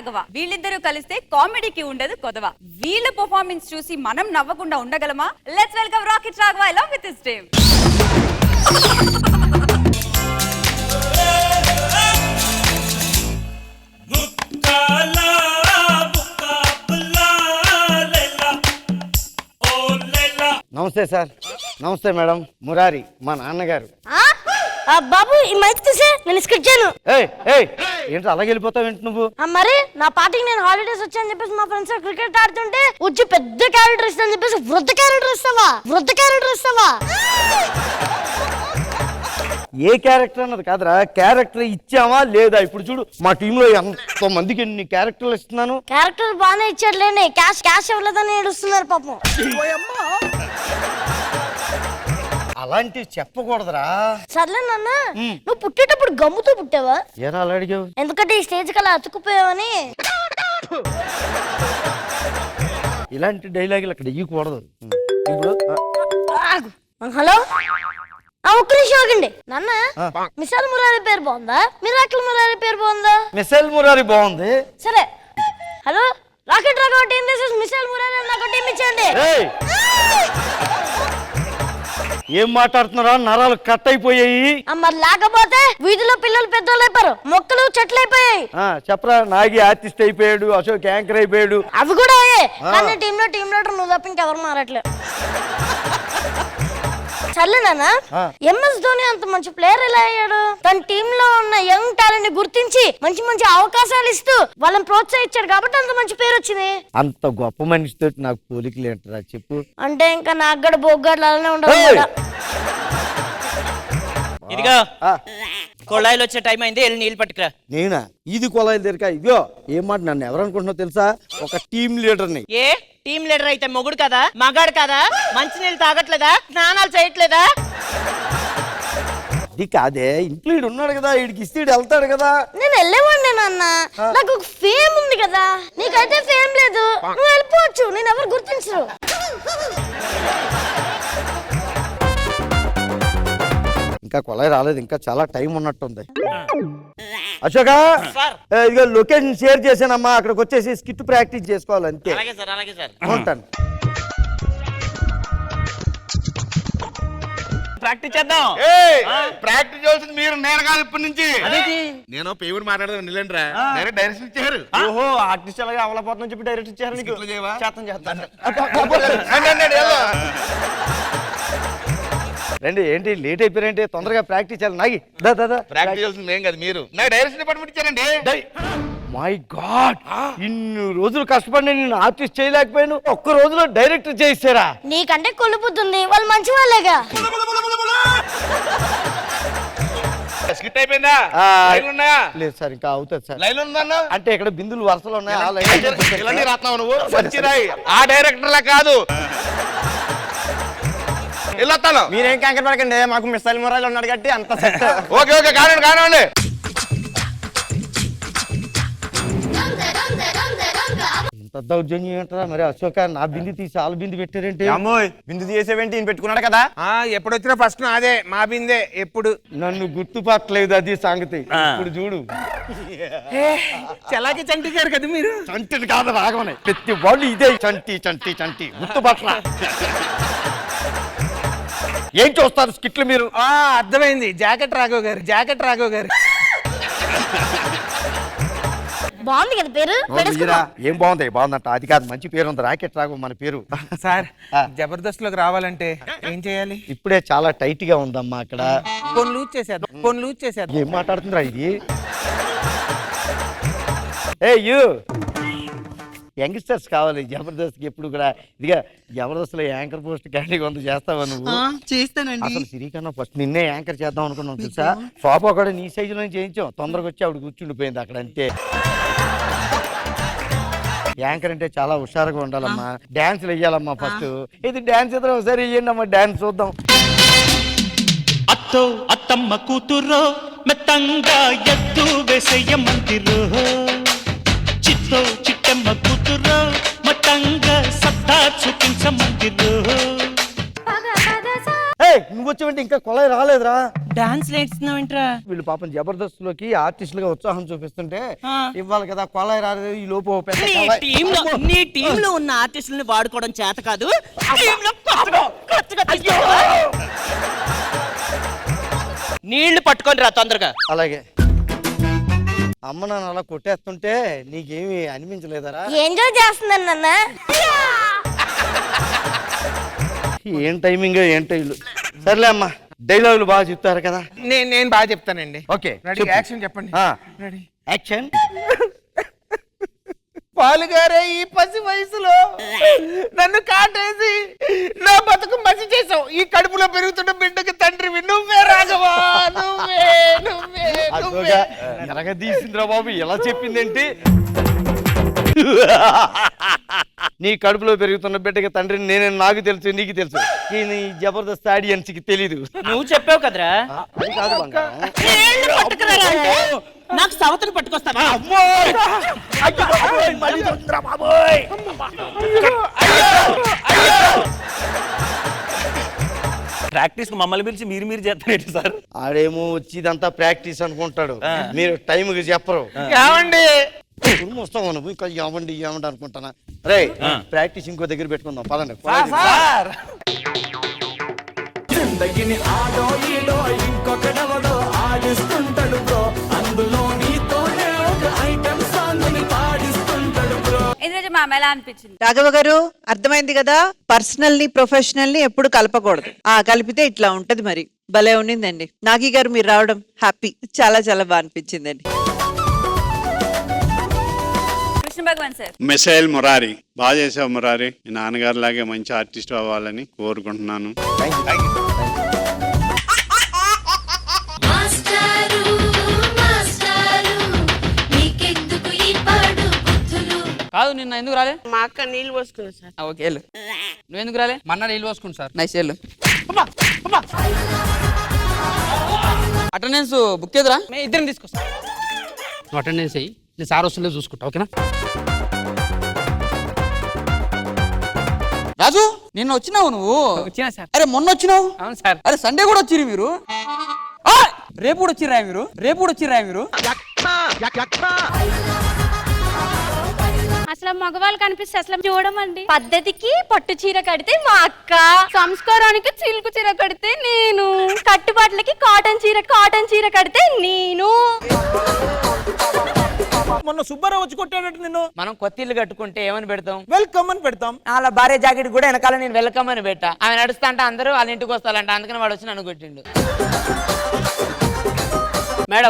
రాఘవ వీళ్ళిద్దరూ కలిస్తే కామెడీకి ఉండదు కొదవ. వీళ్ళ పర్ఫార్మెన్స్ చూసి మనం నవ్వకుండా ఉండగలమా? Let's welcome Rocket Raghava along with his team. నమస్తే సార్. నమస్తే మేడం. మురారి మా నాన్నగారు. బాబు ఈ మైక్ తీసే నేను స్కిట్ చేయను. ఏంటి అలాగే వెళ్ళిపోతావు ఏంటి నువ్వు? మరి నా పార్టీకి నేను హాలిడేస్ వచ్చాయని చెప్పేసి మా ఫ్రెండ్స్ క్రికెట్ ఆడుతుంటే వచ్చి పెద్ద క్యారెక్టర్ ఇస్తాను చెప్పేసి వృద్ధ క్యారెక్టర్ ఇస్తావా ఏ క్యారెక్టర్ అన్నది కాదురా, క్యారెక్టర్ ఇచ్చావా లేదా? ఇప్పుడు చూడు మా టీంలో ఎంతో మందికి ఎన్ని క్యారెక్టర్లు ఇస్తున్నాను. క్యారెక్టర్ బాగానే ఇచ్చాడులేండి, క్యాష్ ఇవ్వలేదని ఏడుస్తున్నారు పాపం. అలాంటివి చెప్పకూడదురా. సర్లే నాన్న, నువ్వు పుట్టేటప్పుడు గమ్ముతో పుట్టావా? ఏరా అలా అడిగావు? ఎందుకంటే ఈ స్టేజ్ కల్లా అతుక్కుపోయావని. ఇలాంటి డైలాగులు అక్కడ ఇవ్వకూడదు. ఇప్పుడు హలో, ఒక్క నిమిషం ఆగండి నాన్న. మిసాల్ మురారి పేరు బాగుందా, మిరాకిల్ మురారి పేరు బాగుందా? మిసైల్ మురారి బాగుంది. సరే, hello rocket Raghava team versus missile Murari నాకు టీం ఇచ్చేయండి. ఏం మాట్లాడుతున్నారా? నరాలు కట్ అయిపోయాయి. మరి లేకపోతే వీధిలో పిల్లలు పెద్దోళ్ళు అయిపోయారు, మొక్కలు చెట్లు అయిపోయాయి. చెప్పరా, నాగి ఆర్టిస్ట్ అయిపోయాడు, అశోక్ యాంకర్ అయిపోయాడు. అవి కూడా అయ్యే, కానీ టీమ్ లీడర్ నువ్వు తప్ప ఇంకెవరు మారట్లేదు. సర్లే నాన్న, ఎంఎస్ ధోని అంత మంచి ప్లేయర్ ఎలా అయ్యాడు? తన టీమ్ లో ఉన్న యంగ్ టాలెంట్ ని గుర్తించి మంచి మంచి అవకాశాలు ఇస్తూ వాళ్ళని ప్రోత్సహించాడు కాబట్టి అంత మంచి పేరు వచ్చింది. అంత గొప్ప మనిషితో నాకు పోలికలు ఏంటరా చెప్పు. అంటే ఇంకా నాకు కూడా బొగ్గాడు అలానే ఉండదు. ఇదిగా కొళాయిలు వచ్చే టైం అయింది, వెళ్ళి నీళ్ళు పట్టుకురా. నేనా? ఇది కొళాయిలు తెరకా? ఇదిగో ఏం మాట, నన్ను ఎవరనుకుంటున్నావు తెలుసా? ఒక టీమ్ లీడర్ని. ఏ టీం లీడర్ అయితే మొగుడు కదా, మగాడు కదా? మంచినీళ్ళు తాగట్లేదా, స్నానాలు చేయట్లేదా? ఇది కాదే, ఇంట్లో ఉన్నాడు కదా, వీడికి ఇస్తే వెళ్తాడు కదా. నేను వెళ్ళేవాడిని నాన్న, నాకు ఒక ఫేమ్ ఉంది కదా, నీకైతే ఫేమ్ లేదు, నువ్వు వెళ్ళిపోవచ్చు, నేను ఎవరు గుర్తించరు. ఇంకా కొలాయి రాలేదు, ఇంకా చాలా టైం ఉన్నట్టుంది. అశోక, ఇదిగో లొకేషన్ షేర్ చేశానమ్మా, అక్కడికి వచ్చేసి స్కిట్ ప్రాక్టీస్ చేసుకోవాలి అంతే. ఉంటాను. ప్రాక్టీస్ చేద్దాం. ప్రాక్టీస్ చేయాల్సింది మీరు, నేను కాదు. ఇప్పటి నుంచి నేను పేమెంట్ మాట్లాడదాం నిలేండ్రా, డైరెక్షన్ ఇచ్చారు. ఓహో, ఆర్టిస్ట్ అలాగే అవలపోతుందని చెప్పి డైరెక్ట్ ఇచ్చారు నీకు. చేస్తాను. రండి. ఏంటి లేట్ అయిపోయారంటే? తొందరగా ప్రాక్టీస్ చేయాలి. నాగి ప్రాక్టీస్ చేయాల్సింది ఏం కాదు, మీరు నాకు డైరెక్షన్ డిపార్ట్మెంట్ ఇచ్చారండి. మై గాడ్, ఇన్ని రోజులు కష్టపడి నేను ఆర్టిస్ట్ చేయలేకపోయాను, ఒక్క రోజులో డైరెక్టర్ చేయిస్తారా? నీకంటే కొలుపుతుంది, వాళ్ళు మంచి వాళ్ళేగా. స్కిట్ అయిపోయిందా? లేదు సార్, ఇంకా అవుతుంది సార్. లైన్ ఉందన్న అంటే ఇక్కడ బిందులు వరుసలు ఉన్నాయి, ఆ లైన్ రాస్తున్నావు నువ్వు. మంచిరాయి, ఆ డైరెక్టర్ లా కాదు. వెళ్ళొస్తాను. మీరేం కంకర పడకండి, మాకు మిసైల్ మురారి ఉన్నాడు కాబట్టి అంత. ఓకే ఓకే, కానివ్వండి. ఎంత దౌర్జన్యం ఏంటరా మరి? అశోక, నా బింది తీసి ఆల బింది పెట్టారేంటి? అమ్మోయ్, బిందు చేసేవేంటి? ఈయన పెట్టుకున్నాడు కదా. ఎప్పుడు వచ్చినా ఫస్ట్ అదే మా బిందే. ఎప్పుడు నన్ను గుర్తుపట్టలేదు, అది సంగతి. ఇప్పుడు చూడు, చలాకి చంటి గారు కదా మీరు. చంటిని కాదు రాగమని ప్రతి వాళ్ళు ఇదే చంటి గుర్తుపట్ల. ఏం చూస్తారు స్కిట్లు మీరు? అర్థమైంది, జాకెట్ రాఘవ్ గారు. బాగుంది కదా పేరు. ఏం బాగుందంట? అది కాదు, మంచి పేరు ఉంది, రాకెట్ రాఘవ్ మన పేరు. సార్, జబర్దస్త్ లోకి రావాలంటే ఏం చేయాలి? ఇప్పుడే చాలా టైట్ గా ఉందమ్మా అక్కడ. ఫోన్ లూజ్ చేసేద్దాం. ఏం మాట్లాడుతుందిరా ఇది? యంగ్స్టర్స్ కావాలి జబర్దస్త్ ఎప్పుడు కూడా. ఇదిగా జబర్దస్త్ లో యాంకర్ పోస్ట్ క్యాండీ కొంత చేస్తావా నువ్వు? చేస్తానండి. అసలు సిరికన్నా ఫస్ట్ నిన్నే యాంకర్ చేద్దాం అనుకున్నాం తెలుసా. పాప కూడా నీ సైజు లో చేయించాం, తొందరగా వచ్చి ఆవిడ కూర్చుండిపోయింది అక్కడ అంతే. యాంకర్ అంటే చాలా హుషారుగా ఉండాలమ్మా, డాన్స్లు వెయ్యాలమ్మా ఫస్ట్. ఇది డాన్స్ ఇద్దరం ఒకసారి వెయ్యండి అమ్మా, డాన్స్ చూద్దాం. అత్తో అత్తమ్మ కూతురో మెత్తంగా ఎత్తు వేసేయమంతిరో, చిత్తో చిట్టమ్మ కూతురో మతంగా సత్తా చూపించమంతిరో. నువ్వు వచ్చామంటే ఇంకా కొలాయి రాలేదురా. డాన్స్ నేర్చుకున్నావేంట్రా? వీళ్ళు పాపం జబర్దస్త్ లోకి ఆర్టిస్టులుగా ఉత్సాహం చూపిస్తుంటే ఇవ్వాలి కదా, కొలాయి రాలేదు. ఈ లోపు ఓ పెద్ద కొలాయి. నీ టీమ్ లో ఉన్న ఆర్టిస్టులని వాడుకోవడం చేత కాదు. టీమ్ లో కొత్తగా తీసుకో. నీళ్లు పట్టుకొని రా తొందరగా. అలాగే. అమ్మ నాన్న అలా కొట్టేస్తుంటే నీకేమి అనిపించలేదరా? ఎంజాయ్ చేస్తున్నాను నాన్న. ఏం టైమింగ్ ఏంటో ఇల్లు. సర్లే అమ్మా, డైలాగులు బాగా చెప్తారు కదా. నేను బాగా చెప్తానండి. ఓకే, రెడీ, యాక్షన్ చెప్పండి. Ready, action. పాలుగారే ఈ పసి వయసులో నన్ను కాటేసి నా బతుకు మసి చేసావు. ఈ కడుపులో పెరుగుతున్న బిడ్డకి తండ్రివి నువ్వే రాఘవా, నువ్వే నువ్వే నువ్వే. ఎలాగదీసిందిరా బాబు, ఎలా చెప్పిందేంటి? నీ కడుపులో పెరుగుతున్న బిడ్డకి తండ్రిని నేనే, నాకు తెలుసు, నీకు తెలుసు. ఈ జబర్దస్త్ ఆడియన్స్కి తెలీదు. నువ్వు చెప్పావు కదరా. అది కాదు బంగారం. నీళ్లు పట్టుకురారా అంటే నాకు సవతను పట్టుకొస్తావా? ప్రాక్టీస్ మమ్మల్ని పిలిచి మీరు చేస్తారేంటి సార్? ఆడేమో వచ్చి ఇదంతా ప్రాక్టీస్ అనుకుంటాడు, మీరు టైంకి చెప్పరు. ఏమండి వస్తావు నువ్వు ఇంకా ఏమండి ఏమండి అనుకుంటానా? రే, ప్రాక్టీస్ ఇంకో దగ్గర పెట్టుకుందాం, పదండి. సార్, జిందగిని ఆడో ఈడో ఇంకొకడవడో ఆడిస్తుంటాడు బ్రో, అందులో నీతోనే ఒక ఐటమ్ సాంగ్ ని పాడిస్తుంటాడు బ్రో. ఇంద్రజ మ్యామ్ ఎలా అనిపించింది? రాఘవ గారు అర్థమైంది కదా, పర్సనల్ ని ప్రొఫెషనల్ ని ఎప్పుడు కలపకూడదు. కలిపితే ఇట్లా ఉంటది. మరి భలే ఉండిందండి. నాగి గారు మీరు రావడం హ్యాపీ, చాలా చాలా బాగా అనిపించిందండి. కృష్ణ భగవాన్ సార్. మిసైల్ మురారి బాగా చేసావు మురారి. మీ నాన్నగారు లాగే మంచి ఆర్టిస్ట్ అవ్వాలని కోరుకుంటున్నాను. కాదు నిన్న ఎందుకు రాలే? మా అక్క నీళ్ళు పోసుకున్నా సార్. ఓకే వెళ్ళు. నువ్వు ఎందుకు రాలే? మన్న నీళ్ళు పోసుకున్నా సార్. నైస్ వెళ్ళు. అటెండెన్స్ బుక్ ఎదురా? మేము ఇద్దరం తీసుకొస్తాం. నువ్వు అటెండెన్స్ అయ్యి నేను సార్ వస్తుందో చూసుకుంటా, ఓకేనా? రాజు నిన్న వచ్చినావు నువ్వు? వచ్చినా సార్. అరే మొన్న వచ్చినావు? అవును సార్. అరే సండే కూడా వచ్చిరు మీరు? రేపు కూడా వచ్చిర్రా మీరు? రేపు కూడా వచ్చిర్రా మీరు? అసలు మగవాళ్ళు కనిపిస్తే అసలు చూడమండి. పద్ధతికి పట్టు చీర కడితే మా అక్క, సంస్కారానికి చిలుకు చీర కడితే నేను, కట్టుబాట్లకి కాటన్ చీర కడితే నేను. మొన్న సుబ్బారావు వచ్చి కొట్టాడట నిన్ను. మనం కొత్త ఇల్లు కట్టుకుంటే ఏమని పెడతాం? వెల్కమ్ అని పెడతాం. అలా భార్య జాకెట్ కూడా వెనకాల నేను వెల్కమ్ అని పెట్టా. ఆమె నడుస్తా అంటే అందరూ వాళ్ళ ఇంటికి వస్తారంట, అందుకని వాడు వచ్చి నన్ను కొట్టిండు. మేడం